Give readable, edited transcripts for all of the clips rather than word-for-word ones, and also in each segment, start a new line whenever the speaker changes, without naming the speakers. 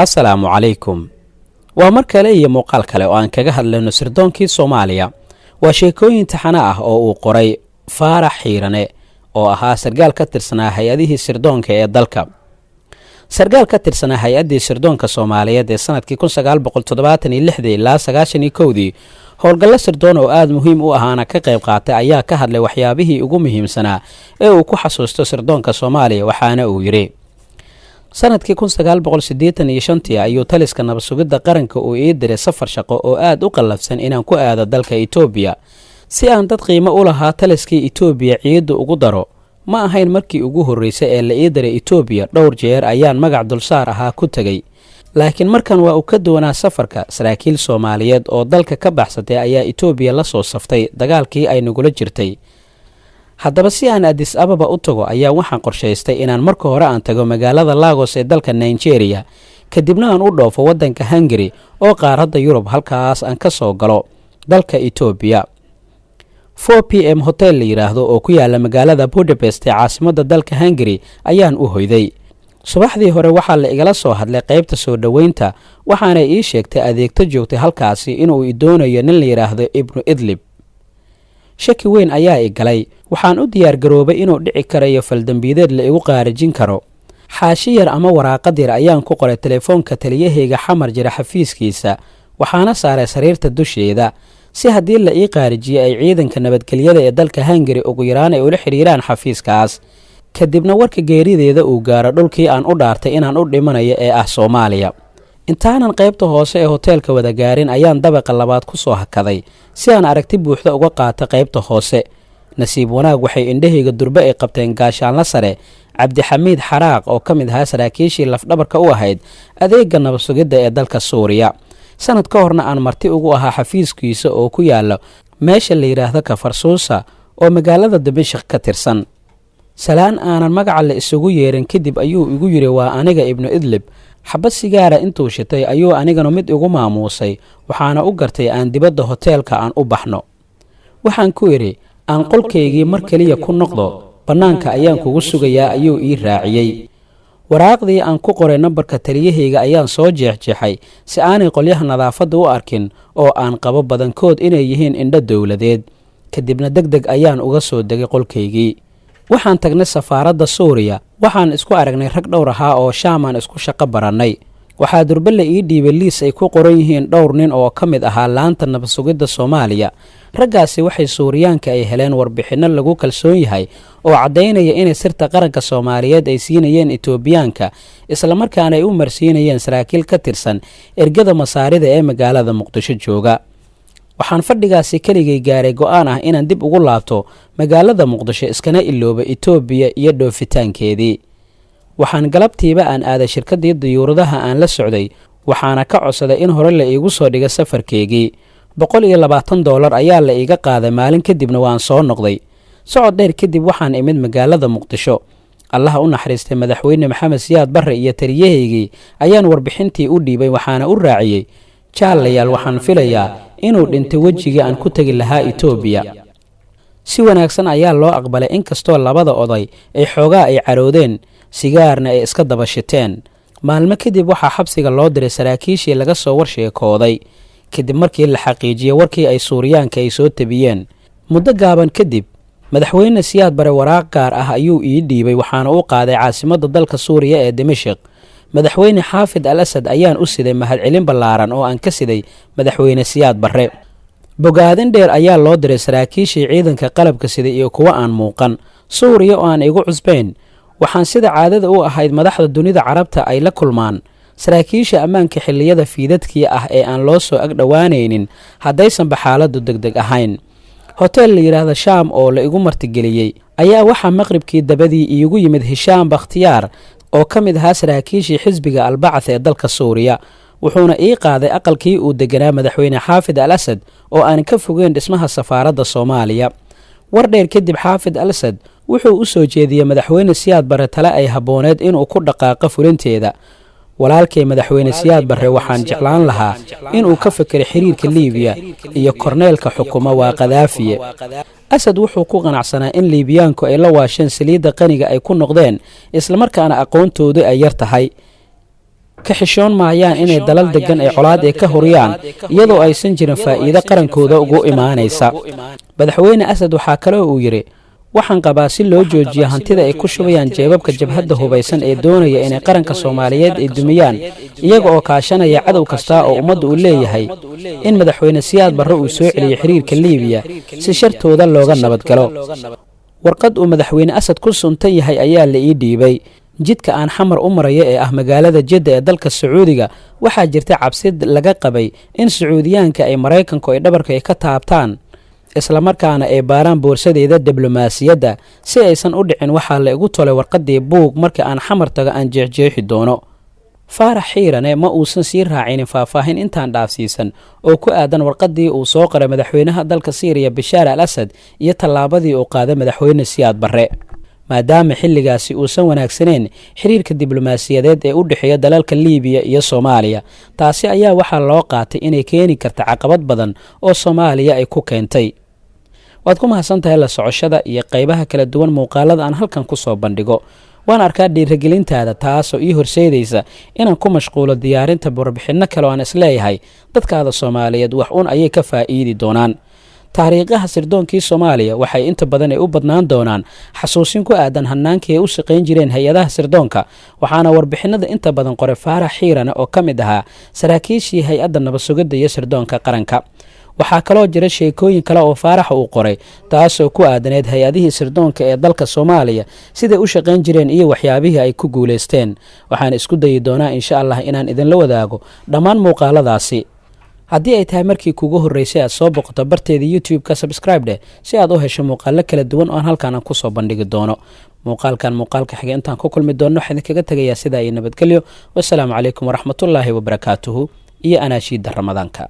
assalaamu calaykum. waa mar kale iyo muuqaal kale oo aan kaga hadlayno sirdoonkii Soomaaliya. waa sheekooyin taxane ah oo uu qoray Faarax Xiirane oo ahaa sargaal ka tirsanaa hay-adihii sirdoonka ee dalka. sargaal ka tirsanaa hay-addii sirdoonka Soomaaliyeed ee sanadkii 1976 ilaa 91 howlgallo sirdoon oo aad muhiim u ahaana ka qayb qaatay ayaa ka hadlay waxyaabihii ugu muhiimsanaa ee uu ku xasuusto sirdoonka Soomaaliya, waxaana uu yiri: sanadkii 1985 ayuu taliska nabad sugidda qaranka uu ii diray safar shaqo oo aad u qallafsan inaan ku aado dalka Itoobiya si aan dad qiimo u lahaa taliskii Itoobiya ciidu ugu daro. ma ahayn markii ugu horreysay ee la ii diray Itoobiya, dhowr jeer ayaan magac dulsaar ahaa ku tagay, laakiin markan waa uu ka doonaa safarka. saraakiil Soomaaliyeed oo dalka ka baxsatay ayaa Itoobiya la soo saftay dagaalkii ay nagula jirtay. haddaba si aan Addis Ababa u tago ayaa waxaan qorshaystay inaan marka hore aan tago magaalada Lagos ee dalka Nigeria, kadibna aan u dhoofo waddanka Hungary oo qaaradda Yurub, halkaas aan ka soo galo dalka Itoobiya. 4 PM hotel la yiraahdo oo ku yaala magaalada Budapest ee caasimadda dalka Hungary ayaan u hoyday. subaxdii hore waxaa la igala soo hadlay qaybta soo dhaweynta, waxaana ii sheegtay adeegto joogtay halkaasi inuu i doonayo nin la yiraahdo Ibnu Idlib. shaki weyn ayaa i galay. waxaan u diyaar garoobay inuu dhici karayo faldambiideed la igu qaarijin karo. xaashi yar ama waraaqad yar ayaan ku qoray telefoonka taliyahayga xamar jira xafiiskiisa, waxaana saaray sariirta dusheeda si haddii la ii qaarijiyo ay ciidanka nabadgelyada ee dalka Hungary ugu yaraan ay ula xiriiraan xafiiskaas, kadibna warka geerideeda uu gaaro dhulkii aan u dhaartay inaan u dhimanayo ee ah Soomaaliya. intaanan qaybta hoose ee hoteelka wada gaarin ayaan dabaqa labaad ku soo hakaday si aan aragti buuxda uga qaato qaybta hoose. nasiib wanaag waxay indhahayga durbe ay qabteen gaashaanla sare Cabdixamiid Xaraaq oo ka mid ahaa saraakiishii lafdhabarka u ahayd adeega nabad sugidda ee dalka Suuriya. sanad ka horna aan marti ugu ahaa xafiiskiisa oo ku yaala meesha la yiraahdo Kafarsuusa oo magaalada Dimashq ka tirsan. salaan aanan magaca la isugu yeerin kadib ayuu igu yiri waa aniga Ibnu Idlib. xabad sigaara intuu shitay ayuu anigana mid igu maamuusay, waxaana u gartay aan dibadda hoteelka aan u baxno. waxaan ku idhi aan qolkaygii mar kaliya ku noqdo, bannaanka ayaan kugu sugayaa ayuu ii raaciyey. waraaqdii aan ku qoray nambarka taliyahayga ayaan soo jeexjeexay si aanay qolyaha nadaafadda u arkin oo aan qabo badankood inay yihiin indho dowladeed. kadibna degdeg ayaan uga soo degay qolkaygii. waxaan tagnay safaaradda Suuriya. waxaan isku aragnay rag dhowr ahaa oo Shaamaan isku shaqo barannay. waxaa durbe la ii dhiibay liis ay ku qoran yihiin dhowr nin oo ka mid ahaa laanta nabad sugidda Soomaaliya. raggaasi waxay Suuriyaanka ay heleen warbixinno lagu kalsoon yahay oo caddaynaya inay sirta qaranka Soomaaliyeed ay siinayeen Itoobiyaanka, isla markaana ay u marsiinayeen saraakiil ka tirsan ergada masaarida ee magaalada Muqdisho jooga. waxaan fadhigaasi keligay gaaray go'aan ah inaan dib ugu laabto magaalada Muqdisho iskana ilooba Itoobiya iyo dhoofitaankeedii. waxaan galabtiiba aan aaday shirkaddii diyuuradaha aan la socday, waxaana ka codsaday in hore la iigu soo dhigo safarkeygii. $120 ayaa la iiga qaaday. maalin kadibna waan soo noqday. socod dheer kadib waxaan imid magaalada Muqdisho. allaha u naxariistay madaxweyne Maxamed Siyaad Barre iyo taliyahaygii ayaan warbixintii u dhiibay, waxaana u raaciyey: jaalayaal, waxaan filayaa inuu dhintay wejigii aan ku tegi lahaa Itoobiya. si wanaagsan ayaa loo aqbalay, inkastoo labada oday ay xoogaa ay caroodeen, sigaarna ay iska daba shiteen. maalmo kadib waxaa xabsiga loo diray saraakiishii laga soo warsheekooday kadib markii la xaqiijiyey warkii ay Suuriyaanka ay soo tabiyeen. muddo gaaban kadib madaxweyne Siyaad Barre waraaq gaar ah ayuu ii dhiibay, waxaana u qaaday caasimadda dalka Suuriya ee Dimashq. madaxweyne Xaafid al-Asad ayaan u siday mahadcelin ballaaran oo aan ka siday madaxweyne Siyaad Barre. bogaadin dheer ayaa loo diray saraakiishii ciidanka qalabka sida iyo kuwa aan muuqan Suuriya oo aan igu cusbayn. waxaan sida caadada u ahayd madaxda dunida carabta ay la kulmaan saraakiisha ammaanka xilliyada fiidadkii ah ee aan loo soo ag dhowaanaynin haddaysanba xaaladdu degdeg ahayn. hotel la yiraahdo Shaam oo la igu martigeliyey ayaa waxaa maqribkii dabadii iigu yimid Hishaam Bakhtiyaar oo ka mid ahaa saraakiishii xisbiga Al-Bacth ee dalka Suuriya. wuxuuna ii qaaday aqalkii uu deganaa madaxweyne Xaafid al-Asad oo aan ka fogeyn dhismaha safaaradda Soomaaliya. war dheer kadib Xaafid al-Asad wuxuu u soo jeediyey madaxweyne Siyaad Barre tale ay habooneed inuu ku dhaqaaqo fulinteeda. walaalkay madaxweyne Siyaad Barre waxaan jeclaan lahaa inuu ka fikiro xiriirka Liibiya iyo korneelka xukuma waa Qadaafiye. Asad wuxuu ku qanacsanaa in Liibiyaanku ay la waasheen saliidda qaniga ay ku noqdeen, isla markaana aqoontoodu ay yar tahay. ka xishoon maayaan inay dalal degan ay colaad ee ka horiyaan iyadoo aysan jirin faa'iido qarankooda ugu imaanaysa. madaxweyne asad waxaa kale oo uu yidhi waxaan qabaa si loo joojiyo hantida ay ku shubayaan jeebabka jabhadda hubaysan ee doonaya inay qaranka Soomaaliyeed ay dumiyaan iyaga oo kaashanaya cadow kasta oo ummadda uu leeyahay in madaxweyne Siyaad Barre uu soo celiyo xiriirka Liibiya si shartooda looga nabad galo. warqad uu madaxweyne Asad ku suntan yahay ayaa la ii dhiibay. jidka aan xamar u marayo ee ah magaalada Jeddah ee dalka Sacuudiga waxaa jirta cabsi laga qabay in Sacuudiyaanka ay Mareykanku ay dhabarka ka taabtaan isla markaana ay baaraan boorsadeeda diblomaasiyadda si aysan u dhicin waxa la igu tolay warqadii buug markii aan xamar taga aan jeexjeexi doono. Faarax Xiirane ma uusan sii raacin faahfaahin intaan dhaafsiisan oo ku aadan warqadii uu soo qoray madaxweynaha dalka Syria Bashar al-Assad iyo tallaabadii uu qaaday madaxweyne Siyaad Barre. maadaama xilligaasi uusan wanaagsaneen xiriirka diblomaasiyadeed ee u dhaxeeya dalalka Liibiya iyo Soomaaliya, taasi ayaa waxaa loo qaatay inay keeni karto caqabad badan oo Soomaaliya ay ku keentay. waad ku mahadsantahay la socoshada iyo qaybaha kala duwan muuqaalada aan halkan ku soo bandhigo. waan arkaa dhiirigelintaada taasoo ii horseedaysa inaan ku mashquulo diyaarinta warbixino kale oo aan isleeyahay dadkaada Soomaaliyeed wax uun ayay ka faa'iidi doonaan. taariikhaha sirdoonkii Soomaaliya waxay inta badan ay u badnaan doonaan xasuusin ku aadan hanaankii ay u shaqayn jireen hay'adaha sirdoonka, waxaana warbixinada inta badan qoray Faarax Xiirane oo ka mid ahaa saraakiishii hay'adda nabadsugidda iyo sirdoonka qaranka. waxaa kaloo jira sheekooyin kale oo Faarax uu qoray taasoo ku aadaneed hay'adihii sirdoonka ee dalka Soomaaliya siday u shaqayn jireen iyo waxyaabihii ay ku guuleysteen. waxaan isku dayi doonaa insha Allah inaan idinla wadaago dhammaan muuqaaladaasi. haddii ay tahay markii kugu horreysay aad soo boqoto barteeda YouTube-ka subscribe dheh si aad u hesho muuqaalo kala duwan oo halkaan aan ku soo bandhigi doono. muuqaalka xiga intaan ku kulmi doono waxaan idinkaga tegayaa sidaa iyo nabadgelyo. wassalaamu calaykum waraxmatullaahi wabarakaatuhu iyo anaashiida Ramadaanka.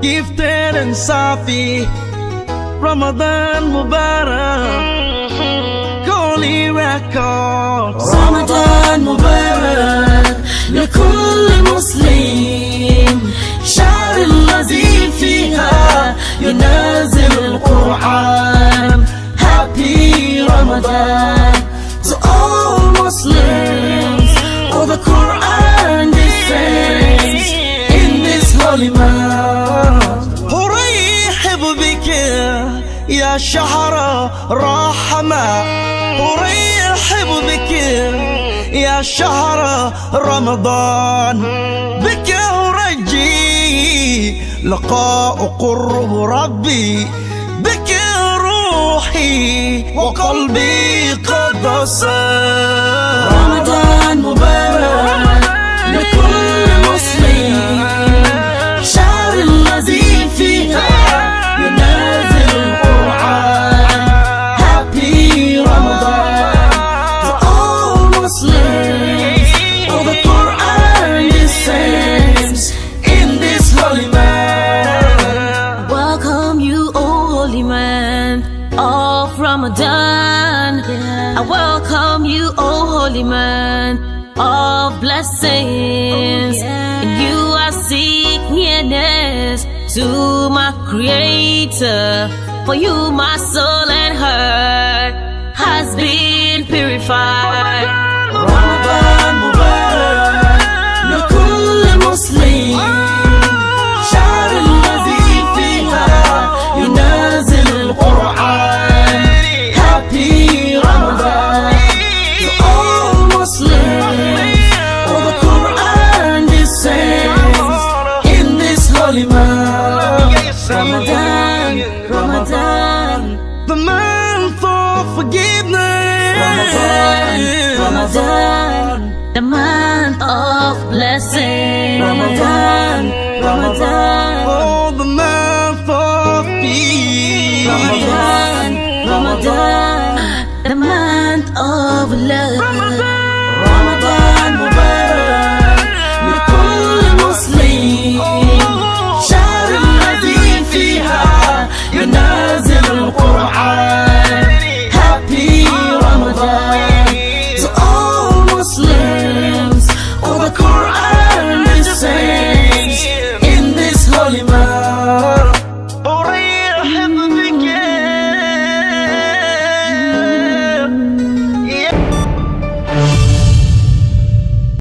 Gifted and Safi, Ramadan Mubarak, Holy Records.
رمضان مبارك لكل مسلم، شهر الذي فيها ينزل القرآن. Happy Ramadan to all Muslims, for the Quran descends in this holy month.
أرحب بك يا شهر رحمة، أرحب بك يا شهر رمضان، بك أرجي لقاء قرب ربي، بك روحي وقلبي قد صار.
رمضان مبارك لكل مسلم، شهر الذي فيها ينزل القرآن. Happy Ramadan to all Muslims, for the Quran descends in this holy month. Welcome you, O holy man of Ramadan. I welcome you, O holy man of blessings. And you are seek nearness to my Creator. For you my soul and heart has been purified. Ramadan Mubarak لكل مسلم، شهر الذي فيها ينزل القرآن. Happy Ramadan to all Muslims, for the Quran descends in this holy month. Ramadan, Ramadan,
The month of forgiveness.
Ramadan, Ramadan, the month of blessing. Ramadan, Ramadan,
Oh, the month of peace.
Ramadan, Ramadan.